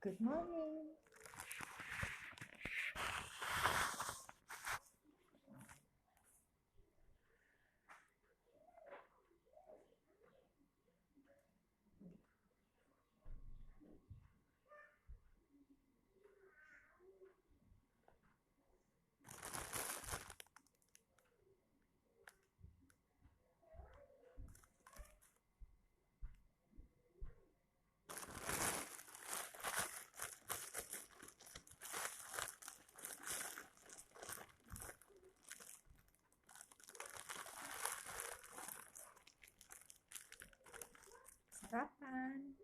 Good morning. Sarapan.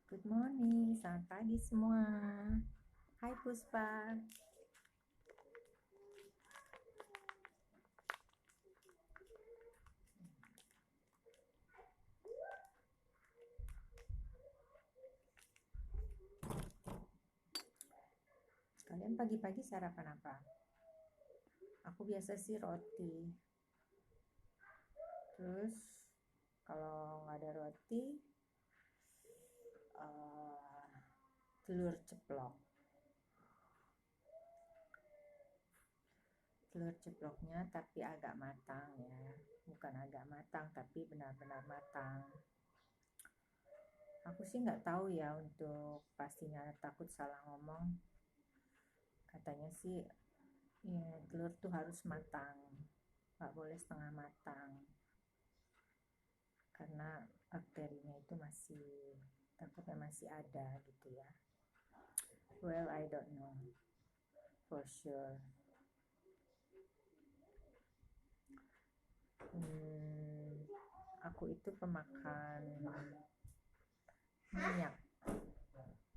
Good morning, selamat pagi semua. Hai Puspa. Kalian pagi-pagi sarapan apa? Aku biasa sih roti. Terus kalau nggak ada roti, telur ceplok. Telur ceploknya tapi agak matang ya, bukan agak matang tapi benar-benar matang. Aku sih nggak tahu ya untuk pastinya, takut salah ngomong. Katanya sih ya, telur tuh harus matang, nggak boleh setengah matang, karena bakterinya itu takutnya masih ada gitu ya. Well, I don't know for sure. Aku itu pemakan minyak.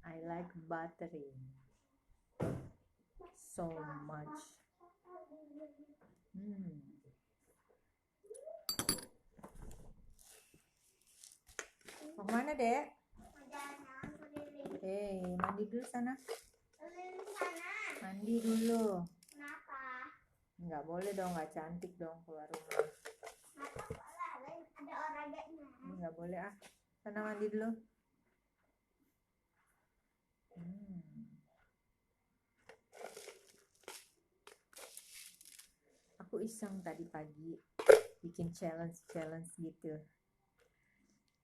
I like buttery so much. Mau kemana, Dek? Mandi dulu sana. Mandi dulu. Kenapa? Nggak boleh dong, nggak cantik dong keluar rumah. Ada olahraganya. Nggak boleh ah. Sana mandi dulu. Aku iseng tadi pagi bikin challenge gitu.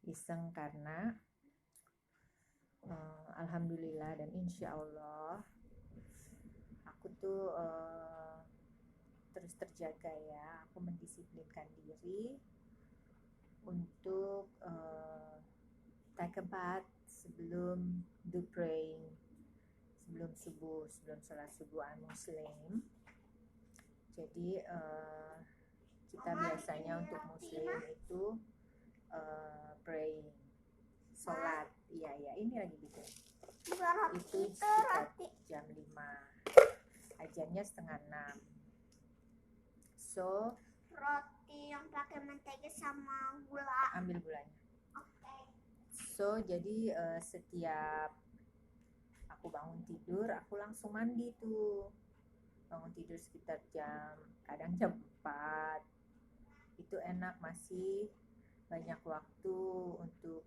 Iseng karena alhamdulillah dan insya Allah aku tuh terus terjaga ya. Aku mendisiplinkan diri untuk take a bath sebelum do praying, sebelum sholat subuh muslim. Jadi kita biasanya untuk muslim itu praying, sholat. Iya, ini lagi bikin. Itu sekitar jam 5. Ajannya 5:30. So, Roti yang pakai mentega sama gula. ambil gulanya. Oke. So, jadi setiap aku bangun tidur, aku langsung mandi tuh. Bangun tidur sekitar kadang jam 4. Itu enak, masih banyak waktu untuk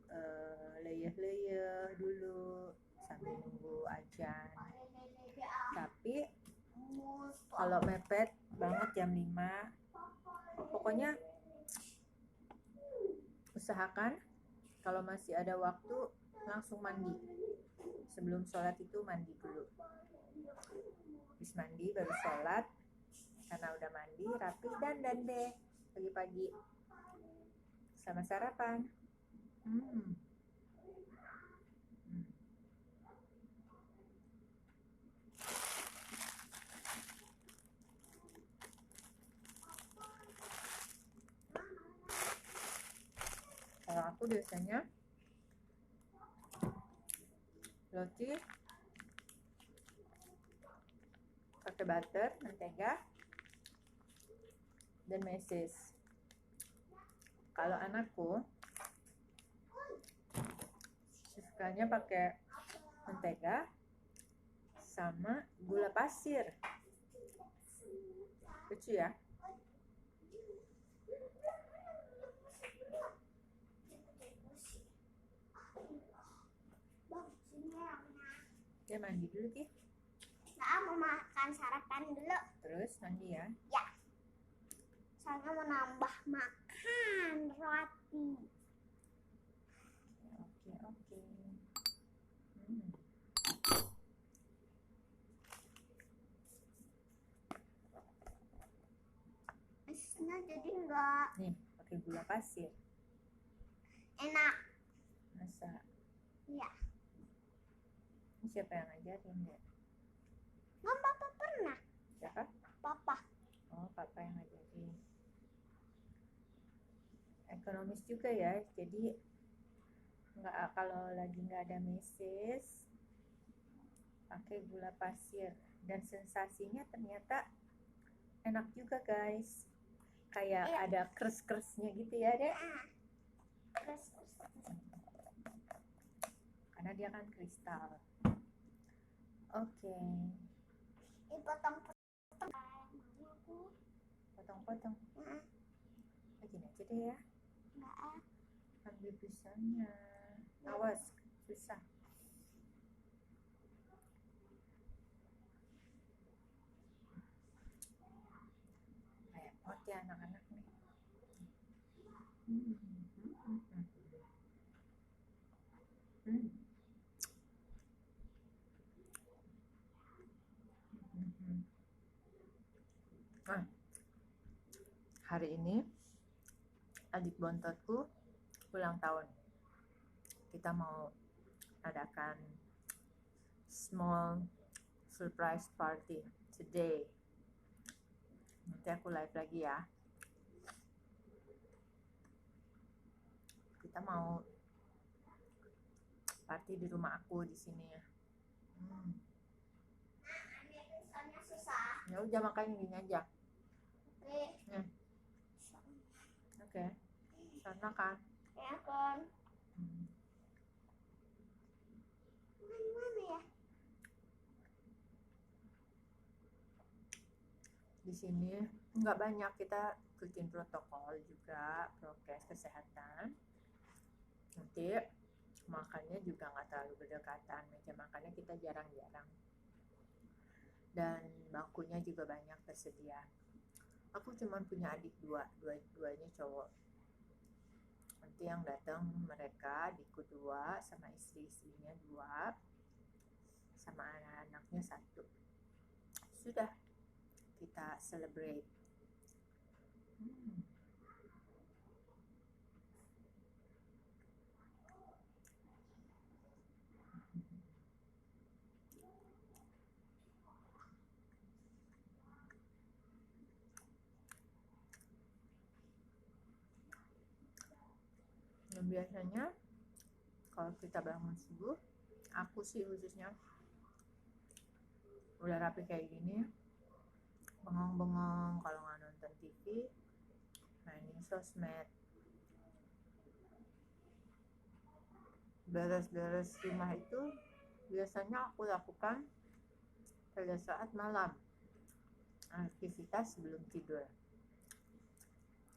leyeh-leyeh dulu sambil nunggu ajan. Tapi kalau mepet banget jam 5, pokoknya usahakan kalau masih ada waktu langsung mandi. Sebelum sholat itu mandi dulu. Habis mandi baru sholat, karena udah mandi rapi, dandan deh pagi-pagi sama sarapan. Kalau aku biasanya roti pakai butter, mentega, dan meses. Kalau anakku sukanya pakai mentega sama gula pasir. Lucu ya. Dia mandi dulu Ki. Nah, mau makan sarapan dulu. Terus mandi ya. Ya. Soalnya mau nambah makan roti. Oke. Esnya jadi enggak Nih, pakai gula pasir. enak. Masa? Iya. Ini siapa yang ngajarin ya? Nggak, papa pernah. Siapa? Papa. Oh, papa yang ngajarin. Ekonomis juga ya. Jadi nggak, kalau lagi nggak ada meses, pakai gula pasir, dan sensasinya ternyata enak juga guys. Kayak Iya. ada kres-kresnya gitu ya deh. Terus Karena dia kan kristal. Oke. dipotong-potong. Potong-potong. Nah, Gini aja deh ya. enggak. Ambil pisangnya. Awas, susah. Repot ya anak-anak nih. Nah, hari ini adik bontotku ulang tahun. Kita mau adakan small surprise party today. Nanti aku live lagi ya. Kita mau party di rumah aku di sini ya. Ini tulisannya susah. Ya udah, makanya gini aja. Oke. Oke. Sana kan. Ya kan. Mana ya? Di sini nggak banyak, kita ikutin protokol juga, prokes kesehatan. Nanti makannya juga nggak terlalu berdekatan, meja makannya kita jarang-jarang, dan bangkunya juga banyak tersedia. Aku cuma punya adik duanya cowok. Nanti yang datang mereka, adikku 2 sama istri-istrinya 2 sama anak-anaknya 1. Sudah, kita celebrate. Dan biasanya kalau kita bangun subuh, aku sih khususnya udah rapi kayak gini, bengong-bengong kalau nggak nonton TV, mainin sosmed, beres-beres rumah itu biasanya aku lakukan pada saat malam, aktivitas sebelum tidur.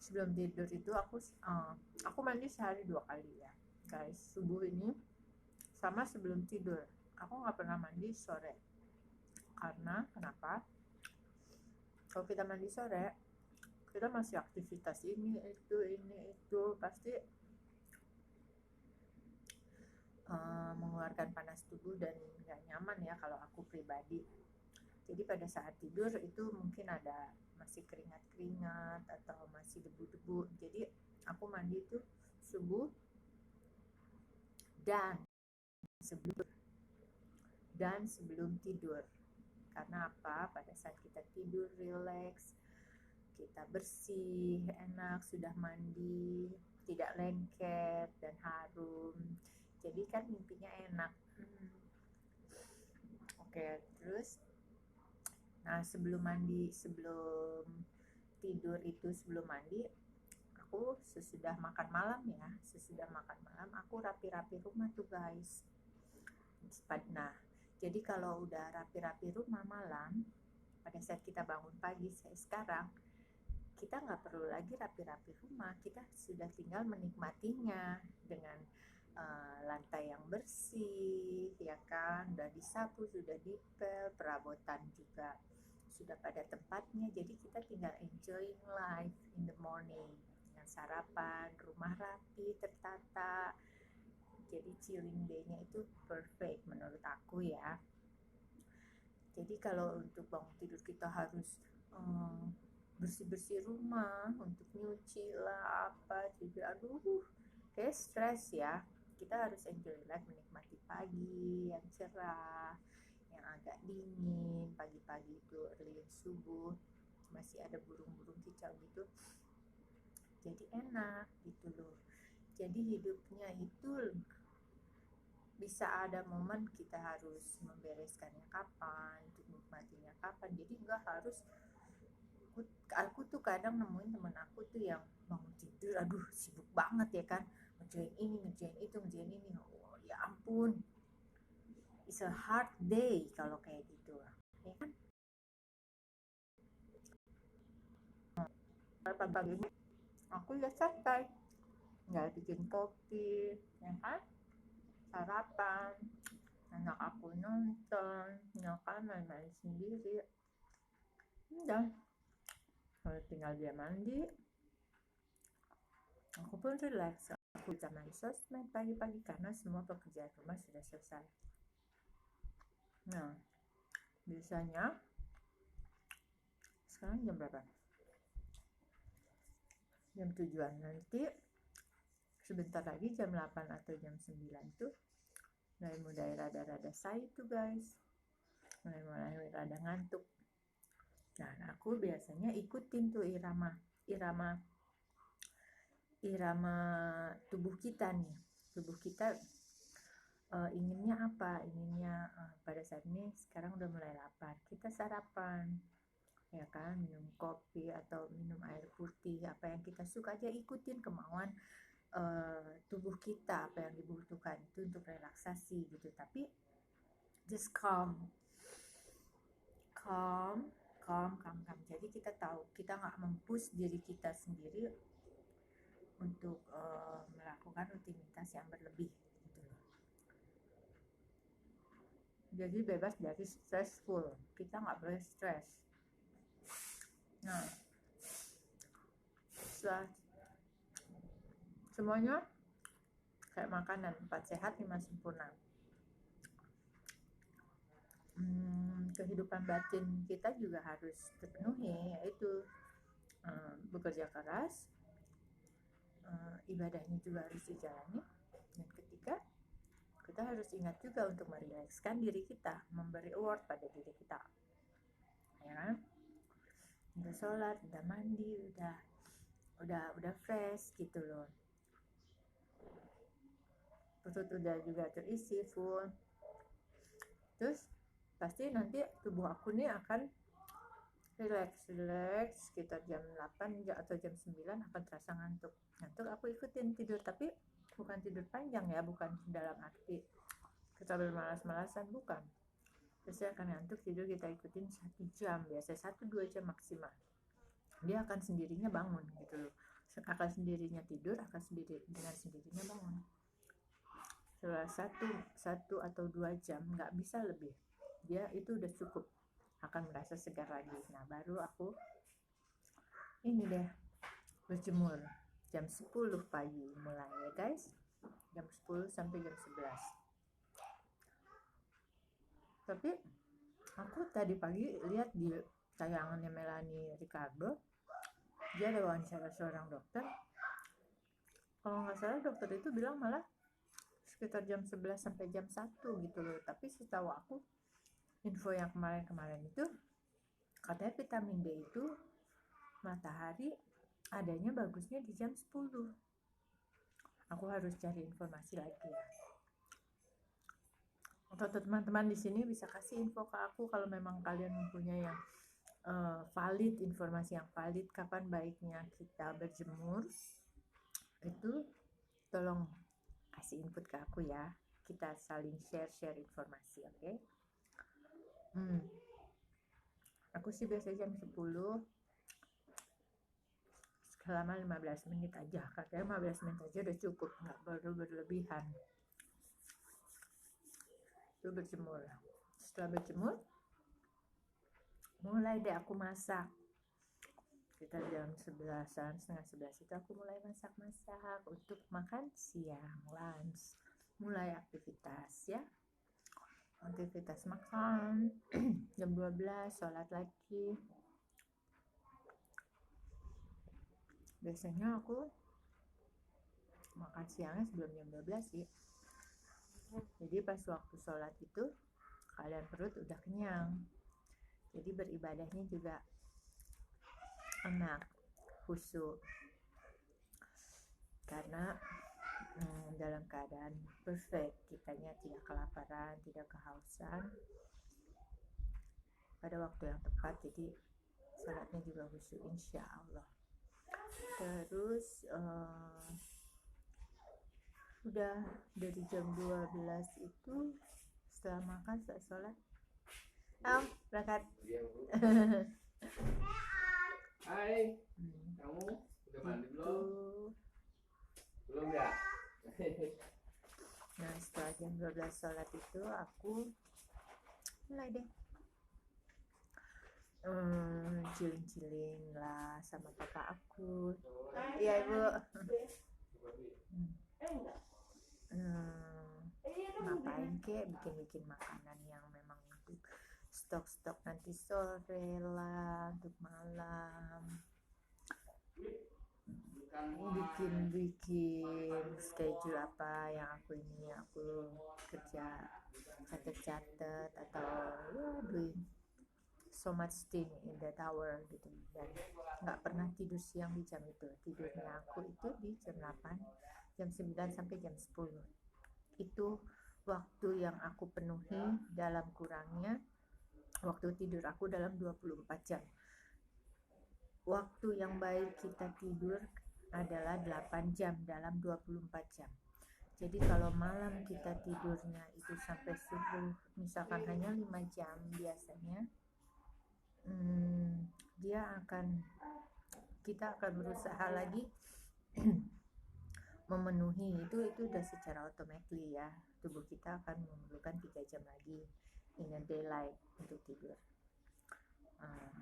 Sebelum tidur itu aku mandi sehari 2 kali ya guys. Subuh ini sama sebelum tidur. Aku nggak pernah mandi sore. Karena kenapa? Kalau kita mandi sore, kita masih aktivitas ini itu pasti mengeluarkan panas tubuh dan nggak nyaman ya kalau aku pribadi. Jadi pada saat tidur itu mungkin ada masih keringat-keringat atau masih debu-debu. Jadi aku mandi itu subuh dan sebelum tidur. Karena apa? Pada saat kita tidur rileks, kita bersih, enak, sudah mandi, tidak lengket dan harum. Jadi kan mimpinya enak. Oke, terus sebelum tidur itu, sebelum mandi, aku sesudah makan malam aku rapi-rapi rumah tuh guys. Nah, jadi kalau udah rapi-rapi rumah malam, pada saat kita bangun pagi sekarang, kita nggak perlu lagi rapi-rapi rumah, kita sudah tinggal menikmatinya dengan lantai yang bersih, ya kan, udah disapu, sudah dipel, perabotan juga sudah pada tempatnya, jadi kita tinggal enjoying life in the morning dengan sarapan, rumah rapi, tertata, jadi chilling day-nya itu perfect menurut aku ya. Jadi kalau untuk bangun tidur kita harus bersih-bersih rumah, untuk nyuci lah apa, jadi aduh kayak stres ya. Kita harus enjoy life, menikmati pagi yang cerah, yang agak dingin, pagi-pagi itu early subuh masih ada burung-burung kicau gitu, jadi enak gitu loh. Jadi hidupnya itu bisa ada momen kita harus membereskannya kapan, untuk nikmatinya kapan, jadi nggak harus. Aku tuh kadang nemuin temen aku tuh yang bangun tidur aduh sibuk banget ya kan, ngerjain ini, ngerjain itu, ngerjain ini, oh ya ampun, it's a hard day kalau kayak gitu ya kan. Pagi-pagi aku ya santai, nggak bikin kopi ya kan, sarapan, anak aku nonton ya kan, main-main sendiri, udah tinggal dia mandi, aku pun relax, aku bisa main sosmed pagi-pagi karena semua pekerjaan rumah sudah selesai. Nah biasanya sekarang jam berapa, jam 7-an, nanti sebentar lagi jam 8 atau jam 9 tuh mulai rada-rada say tuh guys, mulai rada ngantuk. Nah aku biasanya ikutin tuh irama tubuh kita nih, tubuh kita inginnya apa, inginnya pada saat ini sekarang udah mulai lapar, kita sarapan ya kan, minum kopi atau minum air putih, apa yang kita suka aja, ikutin kemauan tubuh kita, apa yang dibutuhkan itu untuk relaksasi gitu, tapi just calm. Jadi kita tahu kita nggak mempush diri kita sendiri untuk melakukan rutinitas yang berlebih gitu loh. Jadi bebas dari stressful, kita nggak boleh stres. Nah setelah semuanya kayak makanan 4 sehat 5 sempurna, kehidupan batin kita juga harus terpenuhi, yaitu bekerja keras, ibadahnya juga harus dijalani, dan ketiga kita harus ingat juga untuk merilekskan diri kita, memberi award pada diri kita ya kan, udah sholat, udah mandi, udah fresh gitu loh, perut udah juga terisi full, terus pasti nanti tubuh aku nih akan relax sekitar jam 8 atau jam 9 akan terasa ngantuk, aku ikutin tidur, tapi bukan tidur panjang ya, bukan dalam arti kita bermalas-malasan, bukan, biasanya akan ngantuk tidur, kita ikutin 1 jam, biasa 1-2 jam maksimal, dia akan sendirinya bangun gitu loh, akan sendirinya tidur, akan dengan sendirinya bangun setelah 1 atau 2 jam, nggak bisa lebih, dia itu udah cukup, akan merasa segar lagi. Nah baru aku ini deh berjemur jam 10 pagi mulai ya guys, jam 10 sampai jam 11. Tapi aku tadi pagi lihat di tayangannya Melanie Ricardo, dia ada wawancara seorang dokter, kalau nggak salah dokter itu bilang malah sekitar jam 11 sampai jam 1 gitu loh, tapi setahu aku info yang kemarin itu katanya vitamin D itu matahari adanya bagusnya di jam 10. Aku harus cari informasi lagi ya. Atau teman-teman di sini bisa kasih info ke aku kalau memang kalian mempunyai yang valid, informasi yang valid kapan baiknya kita berjemur, itu tolong kasih input ke aku ya, kita saling share informasi, oke? Aku sih biasanya jam 10 selama 15 menit aja, katanya 15 menit aja udah cukup, nggak perlu berlebihan. Itu berjemur. Setelah berjemur, mulai deh aku masak. Kita jam 11-an, setengah 11 itu aku mulai masak-masak untuk makan siang, lunch. Mulai aktivitas ya. Aktivitas makan. Jam 12 sholat lagi. Biasanya aku makan siangnya sebelum jam 12 sih. Jadi pas waktu sholat itu kalian perut udah kenyang. Jadi beribadahnya juga enak, khusyuk. Karena dalam keadaan perfect, kitanya tidak kelaparan, tidak kehausan pada waktu yang tepat, jadi sholatnya juga khusyuk insya Allah. Terus udah dari jam 12 itu setelah makan, setelah sholat, berangkat. Hai, kamu udah mandi belum? Belum ya? Nah setelah jam 12 sholat itu aku mulai deh chilling lah sama papa aku. Iya ibu. Ngapain kek, bikin makanan yang memang untuk stok nanti sore lah, untuk malam. Bikin schedule apa yang aku kerja, catat atau ya doing so much thing in that hour gitu. Dan nggak pernah tidur siang di jam itu. Tidurnya aku itu di jam 8, jam 9 sampai jam 10. Itu waktu yang aku penuhi dalam kurangnya waktu tidur aku dalam 24 jam. Waktu yang baik kita tidur adalah 8 jam dalam 24 jam. Jadi kalau malam kita tidurnya itu sampai subuh, misalkan hanya 5 jam biasanya, kita akan berusaha lagi memenuhi itu udah secara otomatis ya, tubuh kita akan memerlukan 3 jam lagi in the daylight untuk tidur.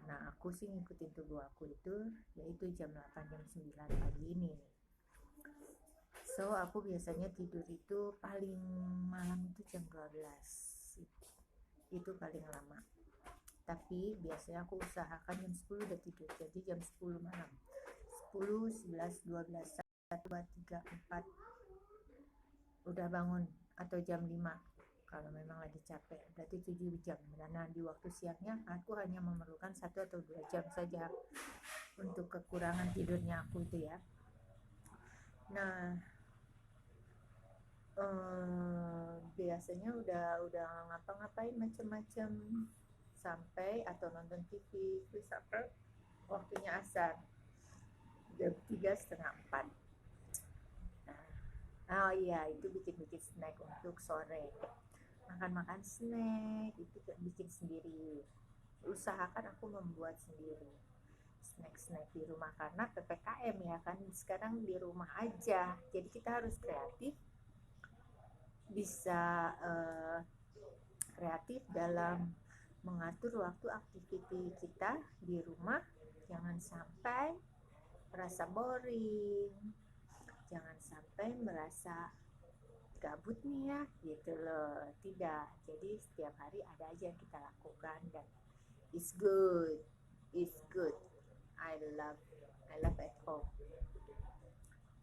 Nah aku sih ngikutin tubuh aku itu yaitu jam 8 jam 9 pagi ini. So aku biasanya tidur itu paling malam itu jam 12 itu paling lama. Tapi biasanya aku usahakan jam 10 udah tidur. Jadi jam 10 malam 10, 11, 12, 1, 2, 3, 4 udah bangun, atau jam 5 kalau memang lagi capek, berarti 7 jam. Karena di waktu siangnya aku hanya memerlukan 1 atau 2 jam saja untuk kekurangan tidurnya aku itu ya. Nah biasanya udah ngapa-ngapain macam-macam sampai atau nonton TV sampai waktunya asar jam 3:30, 4. Oh iya, itu bikin snack untuk sore. Makan snack itu bikin sendiri. Usahakan aku membuat sendiri snack di rumah karena PPKM ya kan, sekarang di rumah aja. Jadi kita harus kreatif, bisa kreatif dalam mengatur waktu aktiviti kita di rumah. Jangan sampai merasa boring, jangan sampai merasa gabut nih ya gitu loh, tidak. Jadi setiap hari ada aja yang kita lakukan dan it's good. I love at home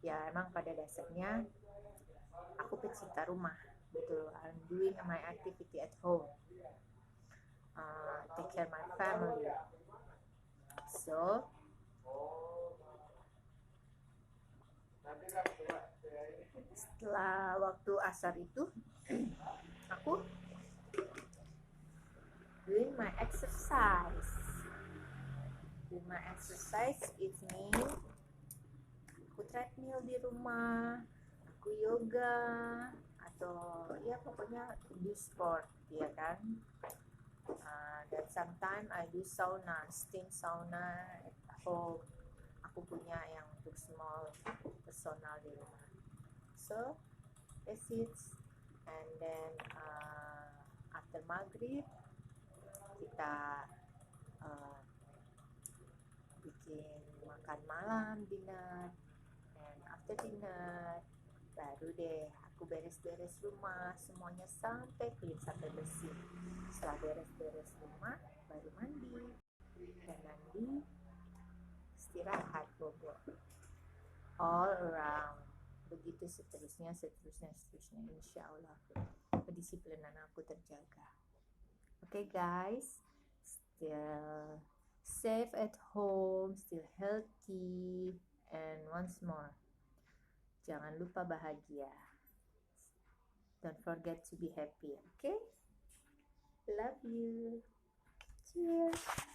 ya. Emang pada dasarnya aku pecinta rumah gitu. I'm doing my activity at home, take care my family. So setelah waktu asar itu aku doing my exercise. It means aku treadmill di rumah, aku yoga, atau ya pokoknya do sport ya kan. Dan sometimes I do sauna, steam sauna at home. Aku punya yang untuk small personal di rumah. So that's it. And then after maghrib kita bikin makan malam, dinner. And after dinner baru deh aku beres-beres rumah semuanya sampai clean, sampai bersih. Setelah beres-beres rumah baru mandi, dan mandi istirahat bobo, all around. Begitu seterusnya insya Allah kedisiplinan aku terjaga. Okay guys, still safe at home, still healthy, and once more, jangan lupa bahagia. Don't forget to be happy, okay? Love you. Cheers.